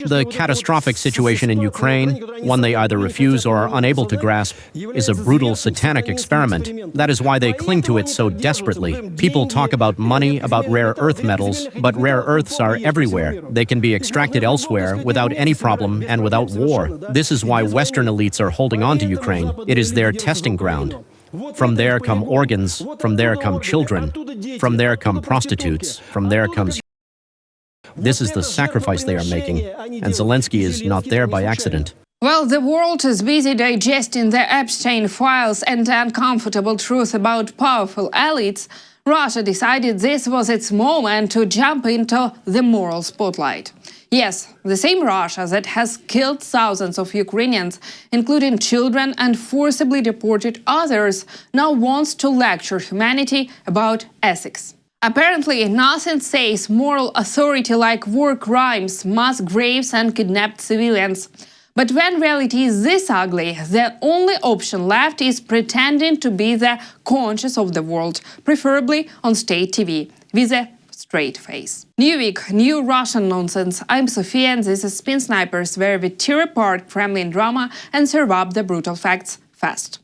The catastrophic situation in Ukraine, one they either refuse or are unable to grasp, is a brutal satanic experiment. That is why they cling to it so desperately. People talk about money, about rare earth metals, but rare earths are everywhere. They can be extracted elsewhere without any problem and without war. This is why Western elites are holding on to Ukraine. It is their testing ground. From there come organs, from there come children, from there come prostitutes, from there comes. This is the sacrifice they are making, and Zelensky is not there by accident. Well, the world is busy digesting the Epstein files and the uncomfortable truth about powerful elites. Russia decided this was its moment to jump into the moral spotlight. Yes, the same Russia that has killed thousands of Ukrainians, including children, and forcibly deported others, now wants to lecture humanity about ethics. Apparently, nothing says moral authority like war crimes, mass graves, and kidnapped civilians. But when reality is this ugly, the only option left is pretending to be the conscience of the world, preferably on state TV, with a straight face. New week, new Russian nonsense. I'm Sofia, and this is Spin Snipers, where we tear apart Kremlin drama and serve up the brutal facts fast.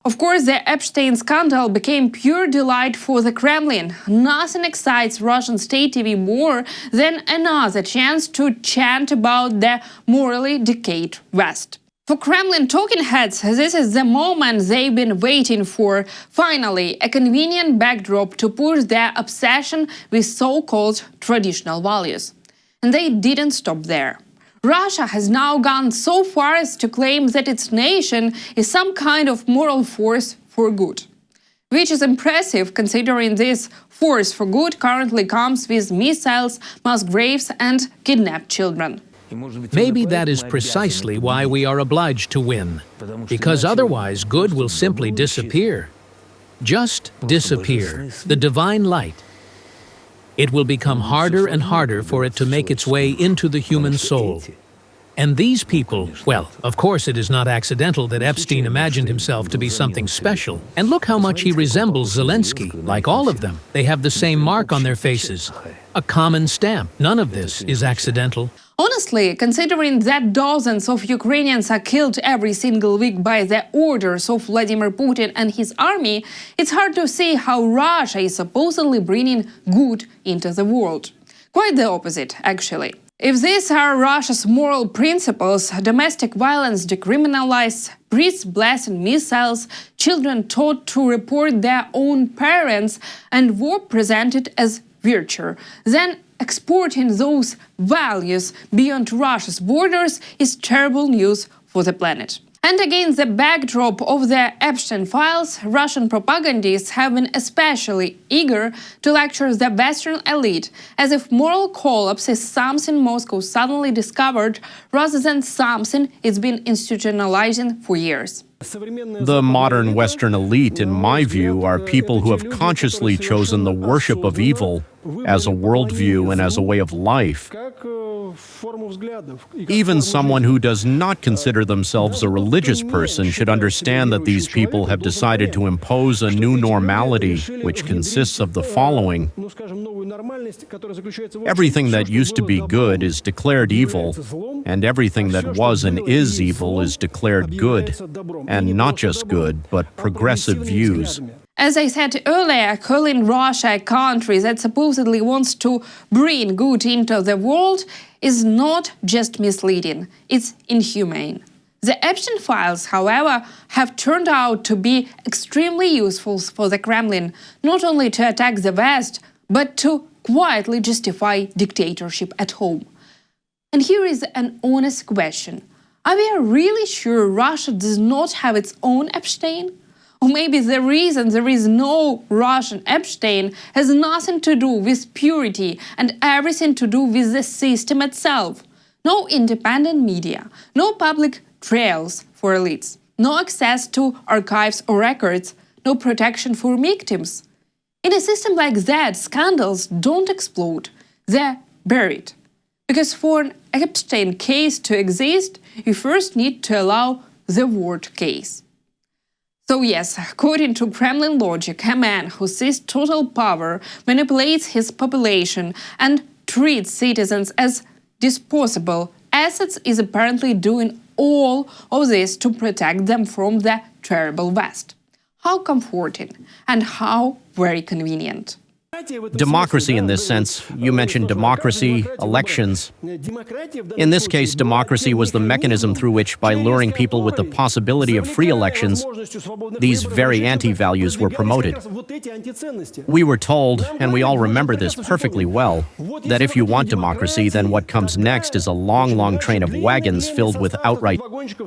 Of course, the Epstein scandal became pure delight for the Kremlin. Nothing excites Russian state TV more than another chance to chant about the morally decayed West. For Kremlin talking heads, this is the moment they've been waiting for. Finally, a convenient backdrop to push their obsession with so-called traditional values. And they didn't stop there. Russia has now gone so far as to claim that its nation is some kind of moral force for good. Which is impressive considering this force for good currently comes with missiles, mass graves, and kidnapped children. Maybe that is precisely why we are obliged to win, because otherwise good will simply disappear. Just disappear, the divine light. It will become harder and harder for it to make its way into the human soul. And these people, well, of course it is not accidental that Epstein imagined himself to be something special. And look how much he resembles Zelensky. Like all of them, they have the same mark on their faces. A common stamp. None of this is accidental. Honestly, considering that dozens of Ukrainians are killed every single week by the orders of Vladimir Putin and his army, it's hard to see how Russia is supposedly bringing good into the world. Quite the opposite, actually. If these are Russia's moral principles, domestic violence decriminalized, priests blessing missiles, children taught to report their own parents, and war presented as virtue, then exporting those values beyond Russia's borders is terrible news for the planet. And against the backdrop of the Epstein files, Russian propagandists have been especially eager to lecture the Western elite, as if moral collapse is something Moscow suddenly discovered rather than something it's been institutionalizing for years. The modern Western elite, in my view, are people who have consciously chosen the worship of evil as a worldview and as a way of life. Even someone who does not consider themselves a religious person should understand that these people have decided to impose a new normality, which consists of the following. Everything that used to be good is declared evil, and everything that was and is evil is declared good. And not just good, but progressive views. As I said earlier, calling Russia a country that supposedly wants to bring good into the world is not just misleading, it's inhumane. The Epstein files, however, have turned out to be extremely useful for the Kremlin, not only to attack the West, but to quietly justify dictatorship at home. And here is an honest question. Are we really sure Russia does not have its own Epstein? Or maybe the reason there is no Russian Epstein has nothing to do with purity and everything to do with the system itself. No independent media, no public trials for elites, no access to archives or records, no protection for victims. In a system like that, scandals don't explode, they're buried. Because for an Epstein case to exist, you first need to allow the word case. So yes, according to Kremlin logic, a man who sees total power, manipulates his population, and treats citizens as disposable assets is apparently doing all of this to protect them from the terrible West. How comforting and how very convenient. Democracy in this sense, you mentioned democracy, elections. In this case, democracy was the mechanism through which, by luring people with the possibility of free elections, these very anti-values were promoted. We were told, and we all remember this perfectly well, that if you want democracy, then what comes next is a long, long train of wagons filled with outright.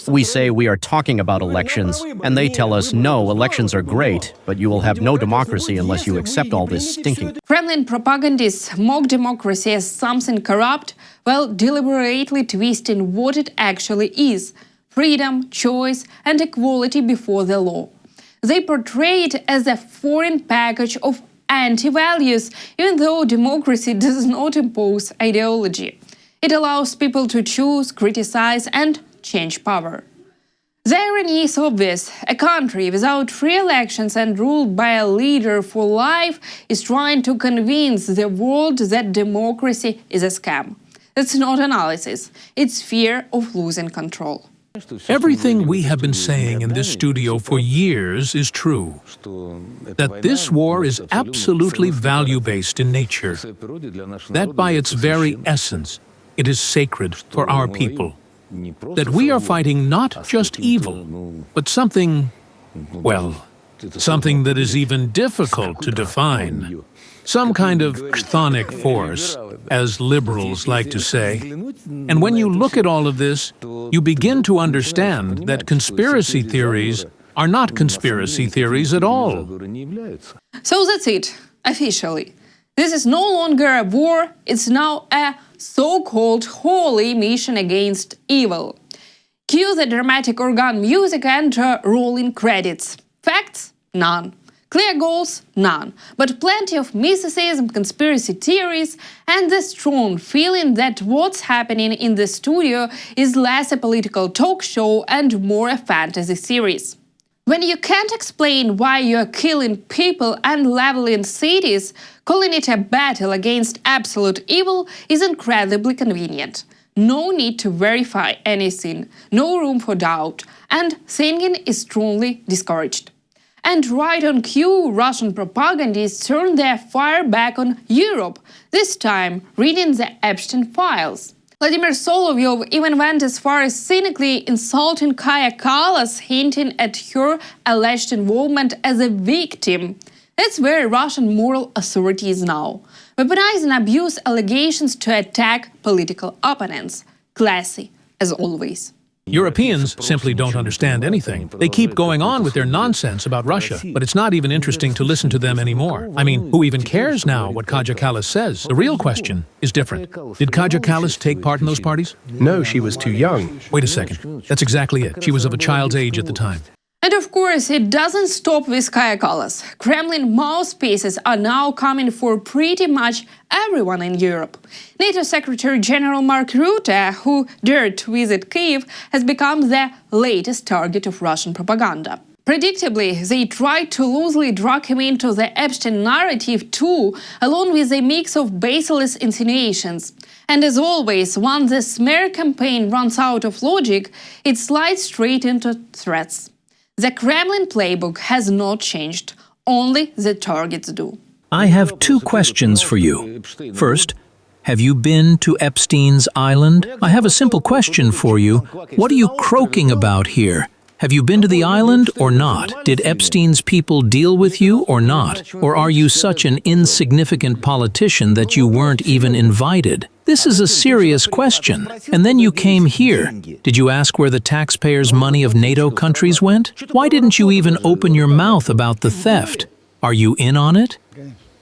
We say we are talking about elections, and they tell us, no, elections are great, but you will have no democracy unless you accept all this stinking. Kremlin propagandists mock democracy as something corrupt, while deliberately twisting what it actually is: freedom, choice, and equality before the law. They portray it as a foreign package of anti-values, even though democracy does not impose ideology. It allows people to choose, criticize, and change power. The irony is obvious. A country without free elections and ruled by a leader for life is trying to convince the world that democracy is a scam. It's not analysis, it's fear of losing control. Everything we have been saying in this studio for years is true. That this war is absolutely value-based in nature. That by its very essence, it is sacred for our people. That we are fighting not just evil, but something, well, something that is even difficult to define. Some kind of chthonic force, as liberals like to say. And when you look at all of this, you begin to understand that conspiracy theories are not conspiracy theories at all. So that's it, officially. This is no longer a war, it's now a so-called holy mission against evil. Cue the dramatic organ music and rolling credits. Facts? None. Clear goals? None. But plenty of mysticism, conspiracy theories, and the strong feeling that what's happening in the studio is less a political talk show and more a fantasy series. When you can't explain why you're killing people and leveling cities, calling it a battle against absolute evil is incredibly convenient. No need to verify anything, no room for doubt, and thinking is strongly discouraged. And right on cue, Russian propagandists turned their fire back on Europe, this time reading the Epstein files. Vladimir Solovyov even went as far as cynically insulting Kaja Kallas, hinting at her alleged involvement as a victim. That's where Russian moral authority is now. Weaponizing abuse allegations to attack political opponents. Classy, as always. Europeans simply don't understand anything. They keep going on with their nonsense about Russia, but it's not even interesting to listen to them anymore. I mean, who even cares now what Kaja Kallas says? The real question is different. Did Kaja Kallas take part in those parties? No, she was too young. Wait a second. That's exactly it. She was of a child's age at the time. And of course, it doesn't stop with Kaja Kallas. Kremlin mouthpieces are now coming for pretty much everyone in Europe. NATO Secretary General Mark Rutte, who dared to visit Kyiv, has become the latest target of Russian propaganda. Predictably, they tried to loosely drag him into the Epstein narrative too, along with a mix of baseless insinuations. And as always, once the smear campaign runs out of logic, it slides straight into threats. The Kremlin playbook has not changed, only the targets do. I have two questions for you. First, have you been to Epstein's island? I have a simple question for you. What are you croaking about here? Have you been to the island or not? Did Epstein's people deal with you or not? Or are you such an insignificant politician that you weren't even invited? This is a serious question. And then you came here. Did you ask where the taxpayers' money of NATO countries went? Why didn't you even open your mouth about the theft? Are you in on it?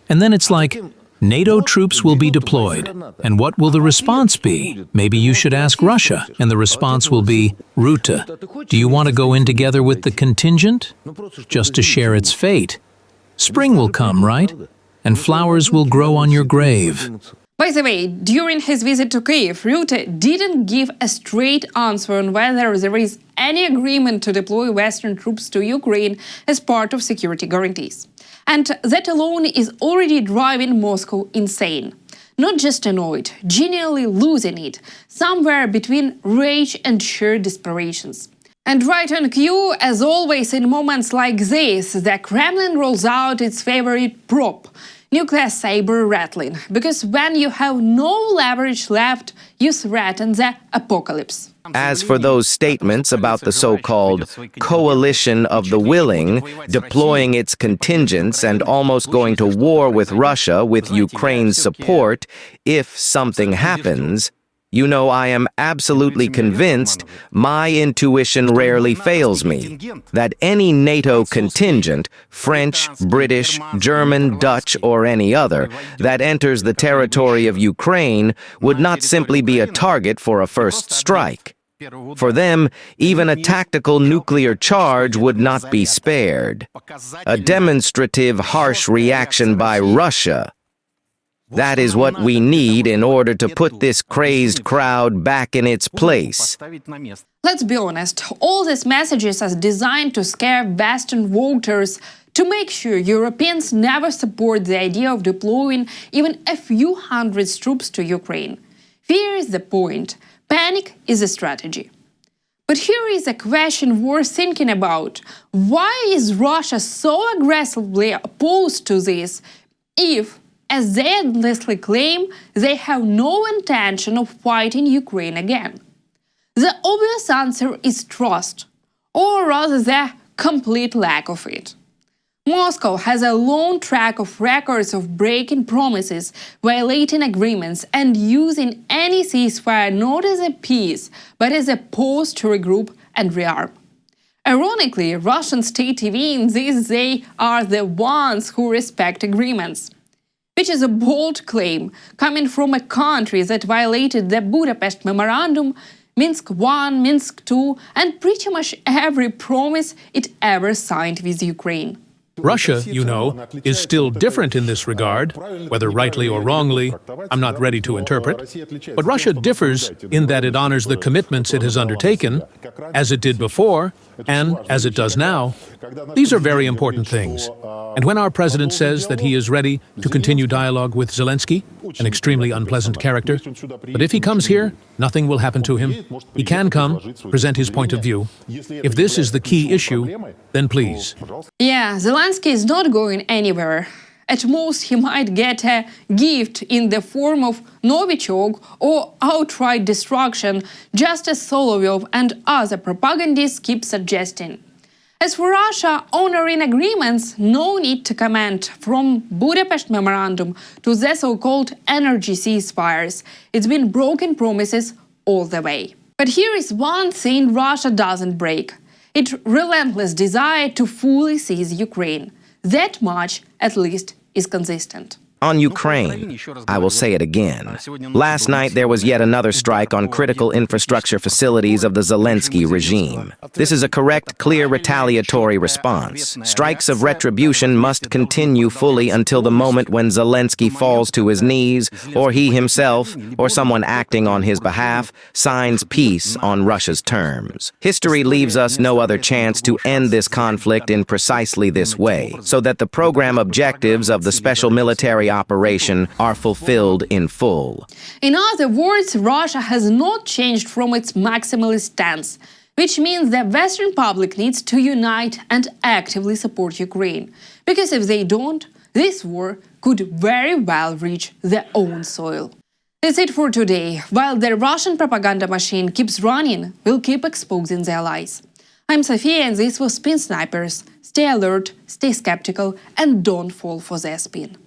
And then it's like, NATO troops will be deployed. And what will the response be? Maybe you should ask Russia, and the response will be, Rutte, do you want to go in together with the contingent? Just to share its fate. Spring will come, right? And flowers will grow on your grave. By the way, during his visit to Kyiv, Rutte didn't give a straight answer on whether there is any agreement to deploy Western troops to Ukraine as part of security guarantees. And that alone is already driving Moscow insane. Not just annoyed, genuinely losing it, somewhere between rage and sheer desperations. And right on cue, as always in moments like this, the Kremlin rolls out its favorite prop, nuclear saber rattling, because when you have no leverage left, you threaten the apocalypse. As for those statements about the so-called coalition of the willing, deploying its contingents and almost going to war with Russia with Ukraine's support if something happens, you know I am absolutely convinced, my intuition rarely fails me, that any NATO contingent, French, British, German, Dutch, or any other, that enters the territory of Ukraine would not simply be a target for a first strike. For them, even a tactical nuclear charge would not be spared. A demonstrative, harsh reaction by Russia. That is what we need in order to put this crazed crowd back in its place. Let's be honest, all these messages are designed to scare Western voters to make sure Europeans never support the idea of deploying even a few hundred troops to Ukraine. Fear is the point, panic is a strategy. But here is a question worth thinking about. Why is Russia so aggressively opposed to this if, as they endlessly claim, they have no intention of fighting Ukraine again? The obvious answer is trust, or rather the complete lack of it. Moscow has a long track of records of breaking promises, violating agreements, and using any ceasefire not as a peace, but as a pause to regroup and rearm. Ironically, Russian state TV insists they are the ones who respect agreements, which is a bold claim coming from a country that violated the Budapest Memorandum, Minsk I, Minsk II, and pretty much every promise it ever signed with Ukraine. Russia, you know, is still different in this regard, whether rightly or wrongly, I'm not ready to interpret. But Russia differs in that it honors the commitments it has undertaken, as it did before, and as it does now. These are very important things. And when our president says that he is ready to continue dialogue with Zelensky, an extremely unpleasant character, but if he comes here, nothing will happen to him. He can come, present his point of view. If this is the key issue, then please. Yeah, Zelensky is not going anywhere. At most, he might get a gift in the form of Novichok or outright destruction, just as Solovyov and other propagandists keep suggesting. As for Russia honoring agreements, no need to comment from Budapest Memorandum to the so-called energy ceasefires. It's been broken promises all the way. But here is one thing Russia doesn't break. Its relentless desire to fully seize Ukraine. That much, at least, is consistent. On Ukraine, I will say it again. Last night there was yet another strike on critical infrastructure facilities of the Zelensky regime. This is a correct, clear retaliatory response. Strikes of retribution must continue fully until the moment when Zelensky falls to his knees, or he himself, or someone acting on his behalf, signs peace on Russia's terms. History leaves us no other chance to end this conflict in precisely this way, so that the program objectives of the special military operation are fulfilled in full. In other words, Russia has not changed from its maximalist stance, which means the Western public needs to unite and actively support Ukraine. Because if they don't, this war could very well reach their own soil. That's it for today. While the Russian propaganda machine keeps running, we'll keep exposing their lies. I'm Sofia, and this was Spin Snipers. Stay alert, stay skeptical, and don't fall for their spin.